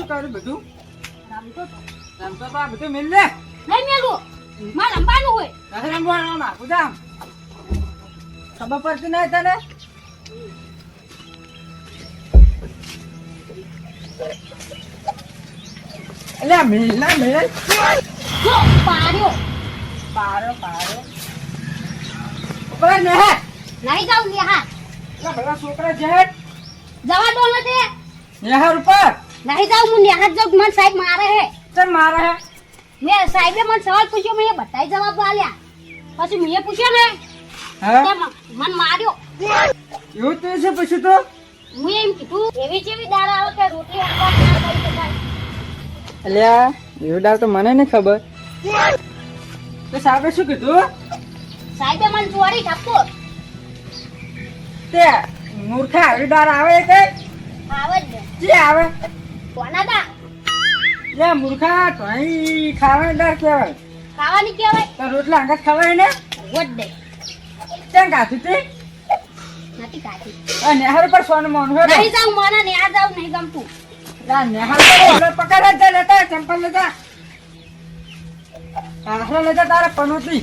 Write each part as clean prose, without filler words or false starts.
શું કર્યું બધું? રમતો તો રમતો તો આ બધું મેલ લે. નહીં મેલું મારે રમવાનું હોય નથી રમવાનું ના ગુદામ. ખબર પડતી નહીં તને? અલ્યા મેલ ના મેલ. જો પાડ્યો પારો પારો. ઉપર ને હે. નહીં જાવ નેહાર ના બધા છોકરા છે. જવા દો નથી નેહાર ઉપર. નહીં જાવ હું નેહાર જાઉં મને સાહેબ મારે હે ચલ મારે હે. મેં સાહેબે મને સવાલ પૂછ્યો મેં બધાય જવાબ આલ્યા પછી મેં પૂછ્યો ને હા તે મને માર્યો એવું તો છે પૂછ્યું તો. હું એમ કીધું એવી જેવી દાળ આવે કે રોટલી આપવા ના કરી શકાય અલ્યા એવું ડાવ તો મને નહીં ખબર. તો સાહેબે શું કીધું? સાહેબે મને ચોરી ઠપકો તે મૂર્ખા આવી ડાર આવે કે આવે જ ને જે આવે કોના દા લે મૂર્ખા તો અહીં ખાવાની ડાર કહેવાય. ખાવાની કહેવાય તો રોટલા અંગત ખવાય ને. વોટ દે કેમ કાઢી તે? નથી કાઢી આ નેહાર પર સોનું મોનું હે. નહીં જાઉં મને ને આ જાઉં નહીં ગમતું આ નેહાર પર ઓલે પકડ જ લેતા ચંપલ લેતા. આહરા લેતા તારે પનોતી.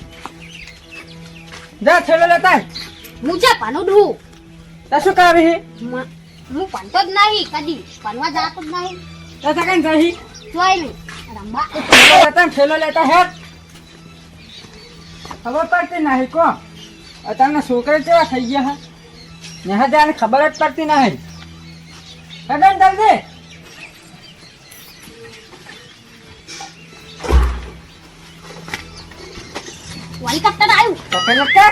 જા થેલો લેતા. હું છે પાનું ડું તા શું કાવી? હું ભણતો જ નહીં કદી ભણવા જાતો જ નહીં તા સકન જહી. જોઈ નહીં રમવા થેલો લેતા ને થેલો લેતા હે. ખબર પડતી નહીં કો. અત્યારના છોકરા કેવા થઈ ગયા હા. નેહા જાને ખબર જ પડતી નહીં. કદમ જલ્દી. હેલિકોપ્ટર આવ્યું પકડ લગતા.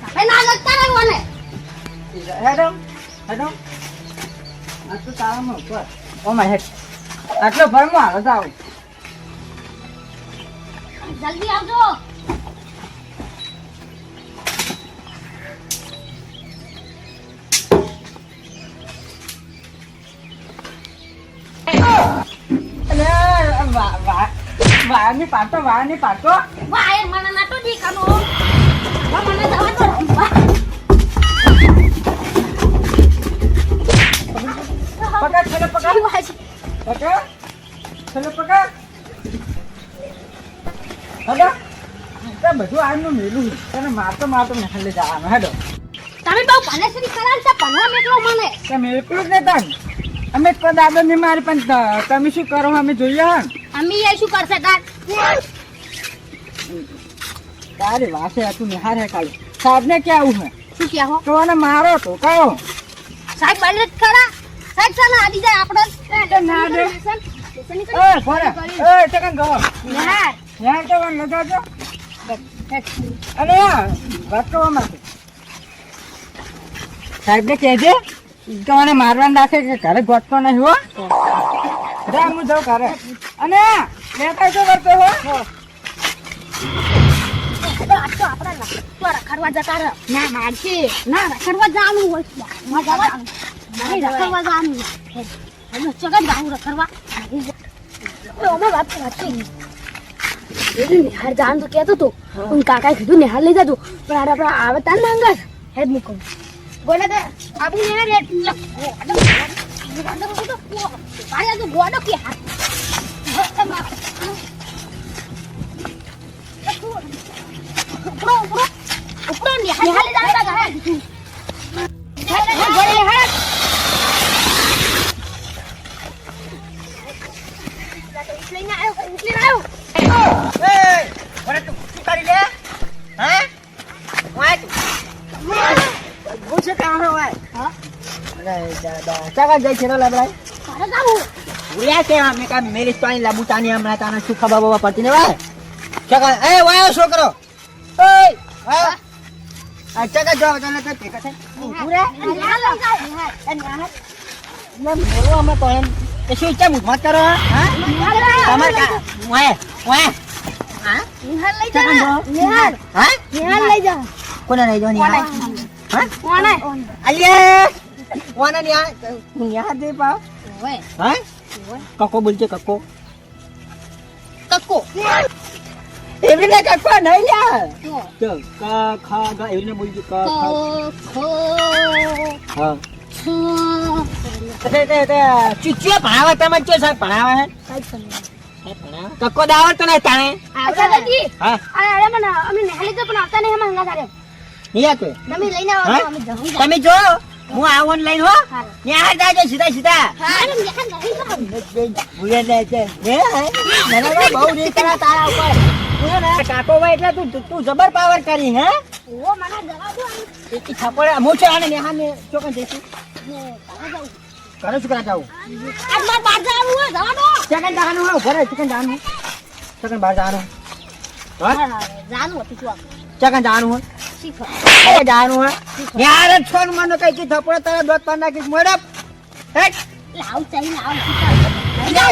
તમે ના લગતા રહ્યો ને હેડો હેડો. આ તો તારામાં ઉપર. Oh my head. આટલો ભરમાં હાલો જાવ. જલ્દી આવજો વાળની પાડતો વાળની પાડતો. વાય મને ના તો દીકરો મને જવા દો રમવા પકડ છેલ્લે પકડ પકડ છેલ્લે પકડ. હેડો તે બધું આનું મેલું તને મારતો મારતો નહલે જવાનું. હેડો તમે બહુ ભનેસરી કરાવતા ભણવા મેકલો મને તમે એટલું જ નહીં તન. અમે તો દાદા ને મારી પણ તમે શું કરો અમે જોઈએ હે. અમે એ શું કરશે તાર તારી વાસે હતું નિહાર હે કાલે. સાહેબ ને ક્યાં આવું હે? શું કહો તો મને મારો તો કહો. સાહેબ બને જ ખરા સાહેબ ચાલો આડી જાય આપણો ના દે. એ ફરે એ ટકન ગો યાર યાર તો વન લગાજો. અરે વાત કરવા માટે સાહેબ ને કહેજે તો મને મારવાનું રાખે કે ઘરે ગોતતો નહીં હો. જા હું જાઉં ઘરે. અને લેતા જો કરતો હો. રખડવા જતા રહે ના મારશે ના રખડવા જવાનું હોય નહીં રખડવા જવાનું ચગત જાવું રખડવા નિહાર જવાનું તો કહેતો હતો પણ કાકાએ કીધું નિહાર લઈ જતું પણ આપણે આવે તાર માંગા હેડ મૂકો બોલે તો આપું નિહાર ગોડો કે હાથ ઉપરો નિહાર લઈ જતા લઈને આવ્યો ઉતરીને આવ્યો છોકરો શું ઈચ્છા મુખમાં કરો તમારે નિહાર લઈ જા નિહાર લઈ જા કોને લઈ જાવ કોને અલ્યા કોને નિહાર દે પાવ ઓય હા કકો બોલજે કકો કક્કો એવી ને કકો નહીં લ્યા તો ક ખા ગા એવી ને બોલજે ક ખા ખો હા ચીચીએ ભણાવે તમે કે સાહેબ ભણાવે હે કક્કો દાવર તો નહીં તાણે દાદાજી હા અરે મને અમે નહેલી તો પણ આવતા નહીં અમે હંગા તારે નિયા તો તમે લઈને આવો હા? તો અમે જવું તમે જો હું આ ઓનલાઈન હો ન્યા જાજો સીધા સીધા હા અમે દેખાન નહીં ભૂલે લે છે હે મને તો બહુ રીત કરા તારા ઉપર તું ને કાકો ભાઈ એટલે તું જબર પાવર કરી હે ઓ મને જવા દો એક થપડે હું છે આને નેહા ને ચોકન જઈશું કરે શું કરા જાઉં આજ માર બાર જવાનું હોય જવા દો ચકન જવાનું હો ઘરે ચકન જવાનું ચકન બહાર જવાનું હા જાનું હતું તું ચકન જવાનું હો શીખો ચકન જવાનું હો યાર છોડ મને કઈ કી થપડે તારા દોત પર નાખી મોડપ હે લાવ ચાઈ લાવ શીખો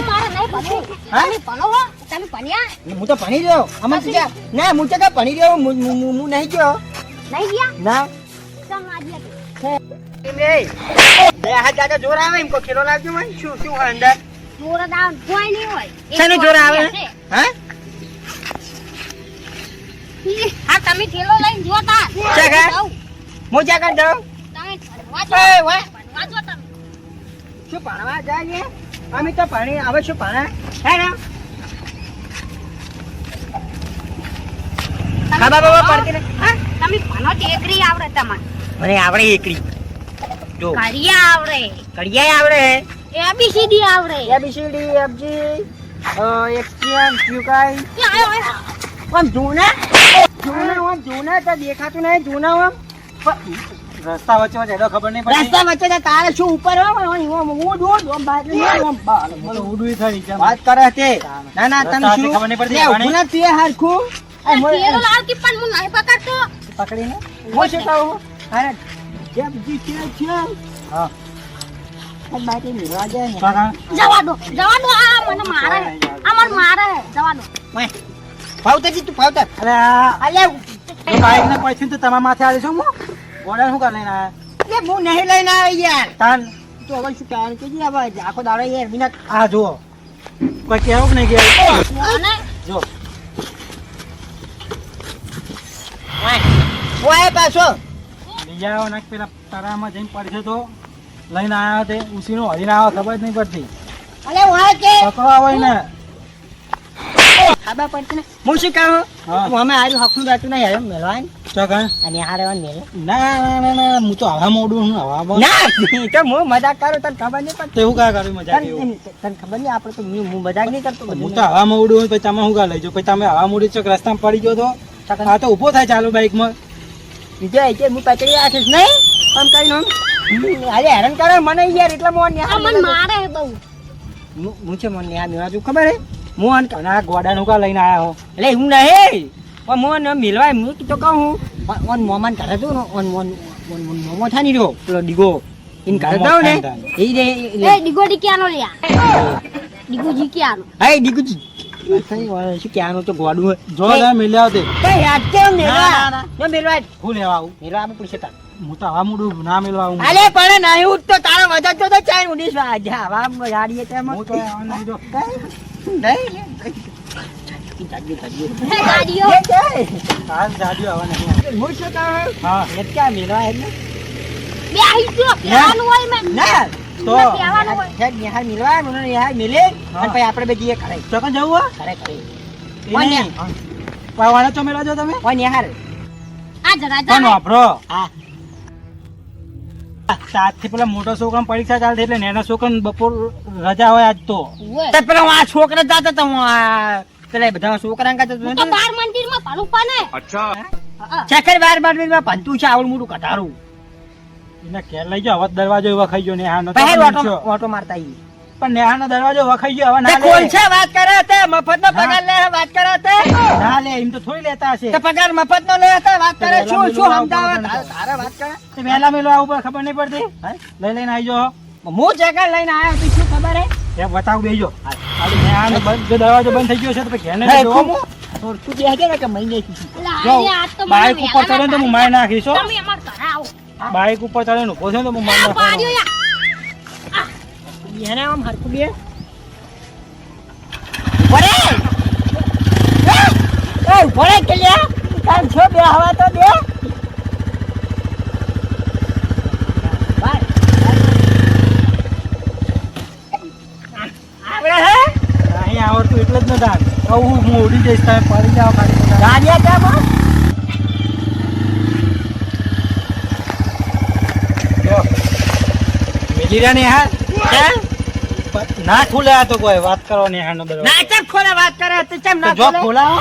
મારે નહીં ભણવું હા? તમે ભણો હો તમે ભણ્યા હું તો ભણી રહ્યો અમર તું ક્યાં ના હું તો ભણી રહ્યો હું નહીં ગયો નહીં ગયા ના ચમ આજે બે હાથ જાજા જોર આવે એમ કો ખેલો લાવજો મને શું શું હોય અંદર જોરા દાવ કોઈ નહીં હોય શેનું જોર આવે હા હા તમે થેલો લઈને જોતા ચકા મોજા કર દો તમે એ વાહ ભણવા જો તમે શું ભણવા જાય અમે તો ભણી હવે શું ભણે હે ને ખાબા બાબા પડતી ને હા તમે ભણો ટેકરી આવડે તમારે મને આવડે એકડી જો કરિયા આવડે કડિયા આવડે એબીસીડી આવડે એબીસીડી એફજી એક્સએમ ક્યુકાઈ એ આયો આયો આમ જૂના જૂના તો દેખાતું નહીં જૂના આમ રસ્તા વચ્ચે એનો ખબર નહીં પડતી રસ્તા વચ્ચે તો તારે શું ઉપર હું દૂર બહાર મને ઉડવી થઈ છે વાત કરે તે ના ના તને રસ્તા શું ખબર નહીં પડતી, લે, પાણી? ઊભું ના તે હરખું આ મોય- થેલો લાવ કે પણ હું નહીં પકડતો પકડીને હું શું કહું અરે જેમ જી છે હા આ બાટી મિલવા જાય ને કાકા જવા દો આ મને મારે આ મને મારે જવા દો ઓય, ભાવતરજી તું ભાવતર અરે અલ્યા જો બાઈક ને પૈસા તો તમારા માથે આવી છું હું ઓર્ડર શું કરી લઈને આયા લે હું નહીં લઈને આવ્યો યાર તાન તો હવે શું કારણ કે હવે આખો દાડો યાર વિના આ જુઓ કોઈ કહેવું કે નહીં કહેવું અને જો ઓય પાછો બીજા આવો નાખ પેલા તારામાં જઈને પડશે તો લઈને આવ્યા તે ઉસીનો હરીને આવ્યો ખબર જ નહીં પડતી અલે ઓય કે પકડવા હોય ને ખાબા પડતી ને હું શું કહું હા. હું અમે આવ્યું હકનું રહેતું નહીં હવે મેળવાય ને તો કઈ અને આ રહેવાનું મેળે ના ના ના ના હું તો હવા મોડું હું હવા બોલ ના ઈ તો હું મજાક કરું તને ખબર નહીં પડતી તેવું કા કર્યું મજા એવું તને ખબર નહીં આપણે તો હું મજાક નહીં કરતો હું તો હવા મોડું હોય પછી તમે શું કા લઈ જાઓ પછી તમે હવા મોડી ચોક રસ્તામાં પડી ગયો તો આ તો ઊભો થાય ચાલુ બાઈકમાં વિજય કે હું પકડી રાખીશ નહીં આમ કઈ નામ અરે હેરાન કરે મને યાર એટલે મોન આ મને મારે બહુ હું છે મોન ન્યા મેળવા ખબર હે મોન અને આ ગોડાનું કા લઈને આવ્યા હો એટલે હું નહીં પણ મોન મિલવાય હું તો કહું ઓન મોમાન કરે તું ઓન મોન મોમો થાની રહ્યો પેલો ડીગો ઇન કરે દઉં ને એ રે એ ડીગોડી ક્યાંનો લ્યા ડીગોજી ક્યાંનો હાય ડીગુજી શું ક્યાંનું તો ગોડું જો તમે મિલ્યા તે કઈ યાદ કેમ ના, મેળવા ના. ન મેળવાય હું લેવા આવું મેળવા આપણે પૂછે તા હું તો હવા મોડું ના મેળવા આવું અલે પણ નહીં ઉઠતો તારો વજન તો ચાઈ ઉડીશ જા હવા ગાડીએ તેમ હું તો આવવા નહીં દો. હે ગાડીઓ હાલ જાડ્યો હવા નહીં હા બે આઈ ગયો કહેવાનું હોય મેં તો કહેવાનું હોય આપણે બે જઈએ કરે ચોકન જવું હો કરે કરે એ નહીં. વાળા ચો મેળવા જો તમે ઓય નિહાર આ જરા કોણ જા વાપરો હા સાતથી પેલા મોટા છોકરાને પરીક્ષા ચાલતી એટલે નાના છોકરાને બપોર રજા હોય આજ તો ઓય તો પેલા આ છોકરા જાતા તો પેલા બધા છોકરા હું તો બાર મંદિરમાં ભણું પાને ચક્કર બાર ભંતું છે આવડું મોટું કટારું એને ઘેર લઈ જાઓ હવે દરવાજો વખાઈ ગયો નેહાનો તો પહેલ પણ ઊંચો. ઓટો મારતા ઈ પણ નેહાનો દરવાજો વખાઈ ગયો હવે ના કોણ લે છે વાત કરે તે મફત નો પગાર લે વાત કરે તે ના લે એમ તો થોડી લેતા હશે તો પગાર મફત નો લે તે વાત કરે તો શું વહેલા શું મેળવા સમજાવે આવવું પડે. તારે વાત કરે તે વહેલા મેલો આવું પણ ખબર નહીં પડતી લઈ લઈને આવી જાઓ હું જગા લઈને આવ્યો તો શું ખબર હે એ બતાવું બેજો નેહાનો જો દરવાજો બંધ થઈ ગયો છે તો પછી ઘેર ને હે, જોવો. તું તું બેહજે ને કે મહિને થી જો આ તો બાઈક ઉપર ચડે ને તો હું મારી નાખીશ હો. તમે અમાર ઘરે આવો બાઈક ઉપર ચડે ને ઉભો થયો ને તો હું મારી આ પાડ્યો નાખવાનો. યા બેને આમ હરખું બે ભરે એ ભરે કે લે કામ છો બે હવા તો દે બાય એટલે જ ન દાન હું ઉડી જઈશ તમે પડી જાઓ ખાલી ગાડિયા કેમ હો? મિલી રહ્યા ને યાર હે? ના ખુલે આ તો કોઈ વાત કરો ને યાર દરવાજો ના કેમ ખોલે વાત કરે તો કેમ ના જો ખોલે? ખોલાવો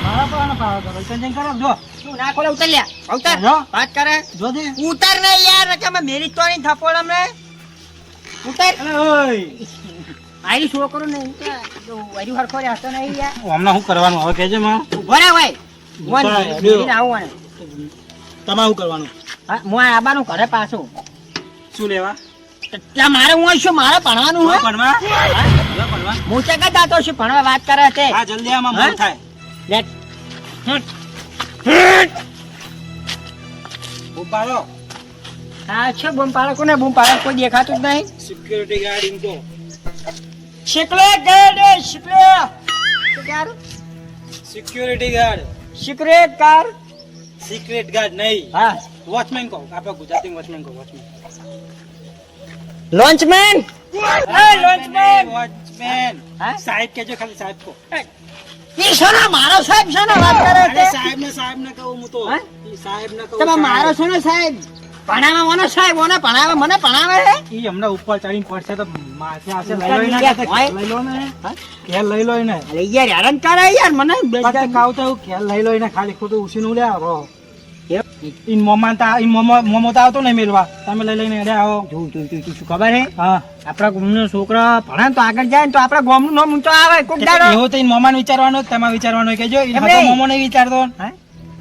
મારા પર પાવ કરો ચેન્જ કરો જો તું ના ખોલે ઉતર લ્યા. ઉતર. જો. વાત કરે. જો દે ઉતર ને યાર કે મેં મેરી તોડી થપોડ અમને. ઉતર. અલે ઓય આઈ છોકરો ને તો વરી હરખો રે હતો નહીં યાર. હમણાં શું કરવાનું હવે કહેજે માં ઉભો રે ભાઈ. મોન ઉભા રહે, મેરીને આવું આને. તમારે શું કરવાનું હા મોય આબાનું ઘરે પાછું. શું લેવા ત્યાં મારે હું શું મારે ભણવાનું જો હોય? ભણવા જો ભણવા હું ચેક જાતો છું ભણવા વાત કરે છે. હા જલ્દી આમાં મોડ થાય લેટ. ઉપાડો હા છે બૂમ પાડો કોને બૂમ પાડો કોઈ દેખાતું જ નહીં. સિક્યુરિટી ગાર્ડ ઇनको શીકલે ગેડે શીકલે. શું કહેવાનું? સિક્યુરિટી ગાર્ડ સિક્રેટ કાર. સિક્રેટ ગાર્ડ નહીં હા વોચમેન કહો આપણે ગુજરાતી વોચમેન કહો વોચમેન લોન્ચમેન. એ લોન્ચમેન. વોચમેન હા? સાહેબ કેજો ખાલી સાહેબ કહો ઈ સોના મારો સાહેબ સોના વાત કરે અરે છે. સાહેબ ને કહું હું તો હા? સાહેબ ને કહું તમે મારો સોનો સાહેબ ભણાવે મને સાહેબ મને ભણાવે મને ભણાવે છે. ઈ હમણાં ઉપર ચડીને પડશે તો માથે આવશે ઉપર લઈ લો નીચે ને હોય? લઈ લો ને હા? ખેલ લઈ લો ને અરે યાર હેરાન કરે યાર મને પાછા કાવ તો ખેલ લઈ લો ને ખાલી ખોટું ઉસીનું લે આવો કેમ? ઈન મોમો તો આવતો નહીં મેલવા તમે લઈ લઈને અડે આવો તું શું ખબર હે હા આપણા ગામનો છોકરો ભણે ને તો આગળ જાય ને તો આપણા ગામનું નામ ઊંચો આવે કોક દાડો. એવું તો ઈન મોમાને વિચારવાનું તમારે વિચારવાનું કેજો ઈન એમ હાથો નહીં. મોમો નહીં વિચારતો હા?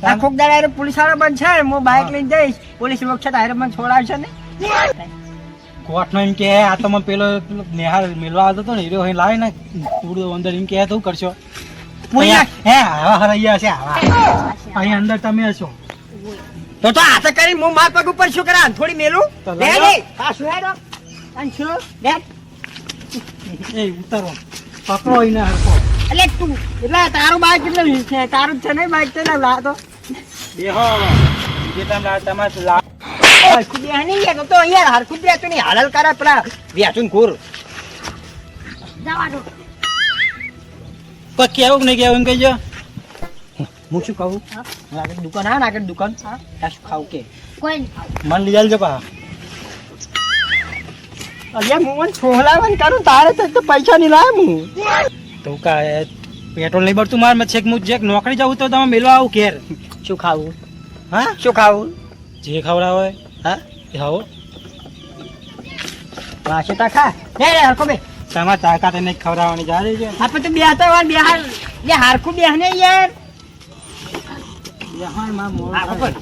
આ કોક દાડો હારે પોલીસ વાળો બંધ છે હું બાઇક લઈને જઈશ પોલીસ વખત હારે મને છોડાવશે ને. કોર્ટ નો એમ કે આ તો મને પેલો નેહાર મેલવા આવતો હતો ને હીરો અહીં લાવે ને પૂરું અંદર એમ કે તો શું કરશો અહીંયા. હે આવા હરૈયા છે આવા અહીં અંદર તમે હશો તો હાથે કરી હું માર પગ ઉપર શું કરા થોડી મેલું તો લે લઈ લે આ શું હેડો અને શું લે એ ઉતારો પકડો એને હરખો એટલે તું એટલે તારું બાઈક કેટલું છે તારું જ છે નહીં બાઈક તો લા તો બેહો જે તમે તમારે લા હરખું બે નહીં યાર તો યાર હરખું બે તો નહીં હાલલ કરે પેલા વ્યાચુન કુર જવા દો. કોઈ કેવું કે નહીં કેવું એમ કહેજો હું શું કહું આગળ દુકાન હા ને આગળ દુકાન ત્યાં શું ખાવું કે કોઈ નહીં ખાવું. મન લઈ જાલજો પા અલ્યા હું મને છોહલાવન કરું તારે તો પૈસા નહીં લાવે હું તો કા પેટ્રોલ નહીં ભરતું માર છેક હું જેક નોકરી જાઉં તો તમે મેલવા આવું ઘેર શું ખાવું હા શું ખાવું જે ખવડાવ હોય હા એ ખાઓ વાસે તા ખા લે લે હરખો બે તમારે તાકાત એને ખવડાવવાની જા રહી છે આપણે તો બે હતા વાર બે હાર લે હરખું બે ને યાર આગળ પર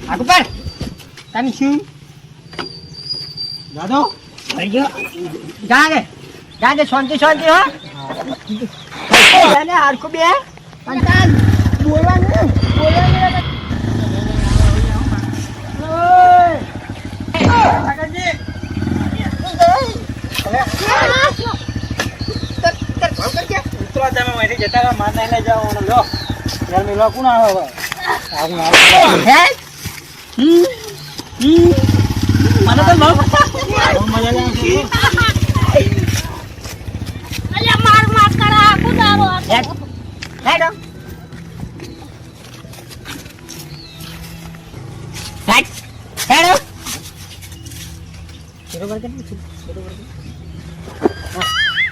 આગળ પર તમે શું દાદો થઈ ગયો જા દે શાંતિ શાંતિ હો લે હરખું બે અને તાર બોલવાનું ઉતરો તમે અહીંથી જતા રહો માર નહીં લઈ જાઓ ઓલો લો યાર મેલવા કોણ આવે હવે આવું આવે હે મને તો બહુ બહુ મજા આવે અલ્યા માર કરે આખું દારો હેડ હેડ હેડ હેડ બરોબર કે બરોબર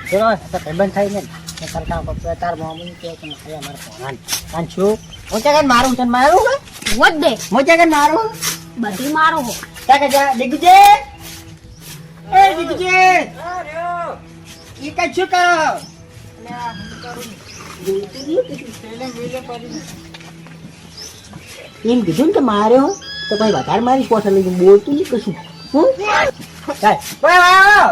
ચલો તો પેમેન્ટ થઈ ને સરકાર પપ્પા તાર મામું કે કે મારે અમાર ફોન કાન છું હું કે મારું તને મારું વધ દે હું કે મારું બધી મારો હો. કે જા દીકજે એ દીકજે ઈ કે શું કરો એમ કીધું ને કે માર્યો તો ભાઈ વધારે મારી પોઠા લઈ બોલતું નહીં કશું હું ચાલ ઓય આવો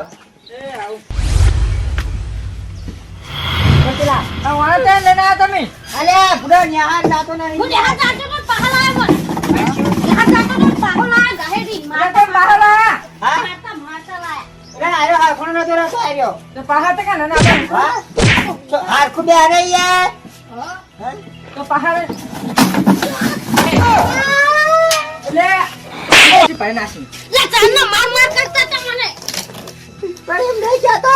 પેલા આ વાળા લઈને આ તમે અલે બુડા ન્યાહાર જાતો નહીં હું દેહાત જાતો તો પાહલ આવ્યો પણ દેહાત જાતો તો પાહલ આવ્યો ગાહેડી મારતા હા મારતા લાયા. રે આયો હા કોણ નતો રહેતો આયો તો પહાડ તો કાને ના હા તો હાર ખુબે અરે યાર હા? તો પહાડ લે પાઈ નાખી લે ચાલના માર કરતા તા મને પણ એમ નહીં કહેતો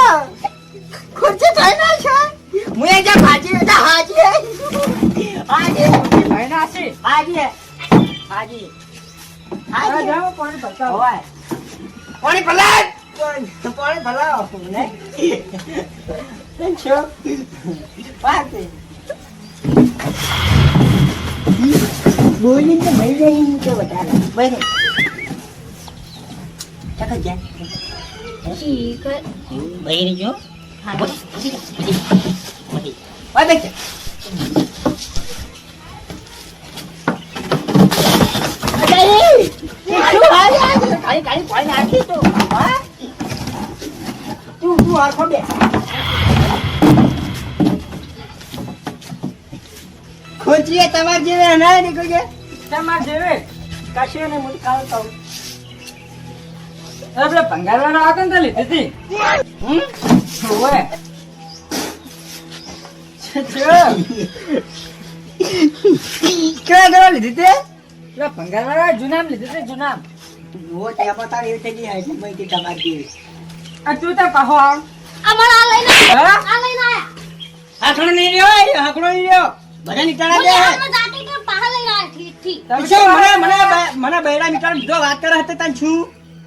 ખુરશી થઈ ના છે હું એ જા હાજી ભાઈ નાસી હાજી જાઓ પાણી ભરતા હો. હોય પાણી પલાટ પાણી ભલાવો ને છો પાતે બોલી તો ભાઈ જઈ તો વધારે બસ ચકત જા ઠીક હે. ભાઈ જો હા. ઓય બેચ ખોચરીએ તમાર જેવે ના નીકળી જાય તમાર જેવે કાશી ને મોટી કાળ કહું આપણે ભંગારવાળો હતો ને તો લીધી હતી ઓવે કેવા કરવા લીધી તે પેલા ભંગારવાળા જુનામ લીધી હતી જુનામ. વો તે પતા એ થઈ ગઈ એટલે મેં કે તમાર જેવી આ તું તો પાહો આવ અમાર આ લઈને હા? આ લઈને આયા. હાકડો નહીં રહ્યો હાકડો નહીં રહ્યો બધા નીકળ્યા બોલે દે આમાં જાતે કે પાહા લઈને આયા. ઠીક. તમે શું શું મને બૈરા નીકળ જો વાત કરે હતા તને છું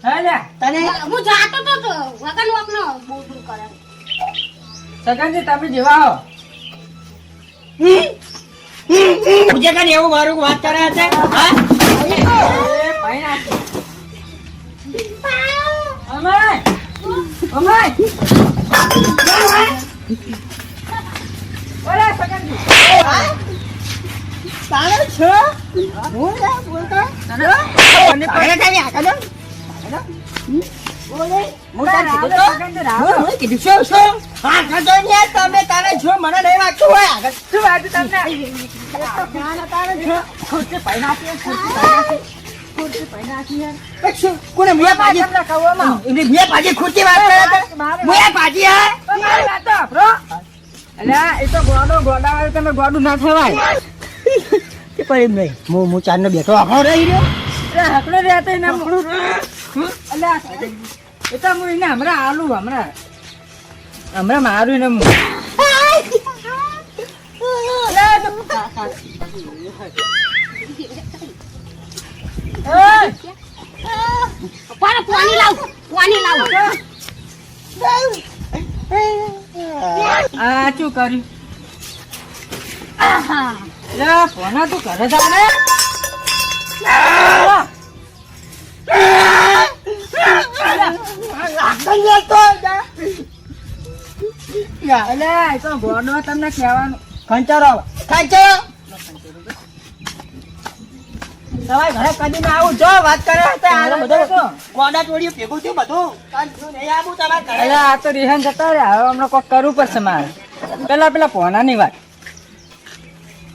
હા લ્યા તને હું જાતો તો વગન વગનો બોલ કરે. સગનજી તમે જેવા આવો. પૂજા કરી એવું મારું વાત કરે છે હા એ ભાઈ નાસી અમાય અમાય ઓરે સગનજી તારે છો હું ના બોલતો તને અરે કાઈ આગળ બોલે હું તાર કીધું તો હું કીધું શું હા કદો ને તમે તારે જો મને નહીં વાગતું હોય આગળ શું વાત તમને તારે જો ખોટી ભાઈ નાસી ખોટી ભાઈ નાસી શું કોને મુયા પાજી તમને કહેવામાં એમની મુયા પાજી ખોટી વાત કરે છે મુયા પાજી હે મારી વાત તો સાંભળો. અલ્યા એ તો ગોડા વાળું તમે ગોડું ના થવાય. કે પર એમ નહીં હું ચાર નો બેઠો આખો રહી રહ્યો અરે હકડો રહેતો એને અલ્યા એ તો હું એને હમણાં આલું હમણાં મારું એને હું અલ્યા, તો- એય! પાણી લાવ. આ શું કર્યું આહા. અલ્યા, ભોના તું ઘરે જા ને અલ્યા, એ તો ગોડો તમને કહેવાનું ખંચારો ખંચારો તમારે ઘરે કદી ના આવું જો વાત કરે હતા આ બધું કોડા ચોડીઓ ભેગું થયું બધું કાલ જો નહીં આવું તમારે ઘરે અલ્યા, આ તો રિહાન જતા રહ્યા હવે હમણાં કોક કરવું પડશે મારે પેલા ભોનાની વાત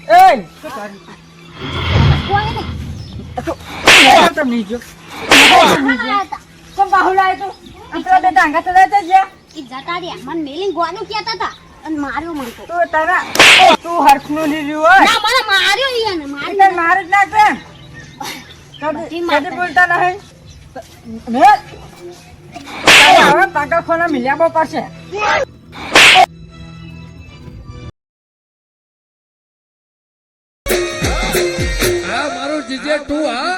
એય શું કર્યું? કોઈ નહીં. આ તો નહીં જો. કેમ બાહુલ આવ્યો તું? આપણા બે ડાંગા થતા હતા જ્યાં. ઈ જતા રહ્યા. મને મેલીને ગોવાનું કહેતા હતા અને માર્યો મને તો. તું હરખનું નહીં રહ્યું હોય. ના મને માર્યો ઈ એને ઈ માર્યો. તને મારું જ નાખે. કદી બોલતા નહીં. મેં તારે હવે પાકા ખોના મિલ્યા પડશે. આ મારું જીજે તું હા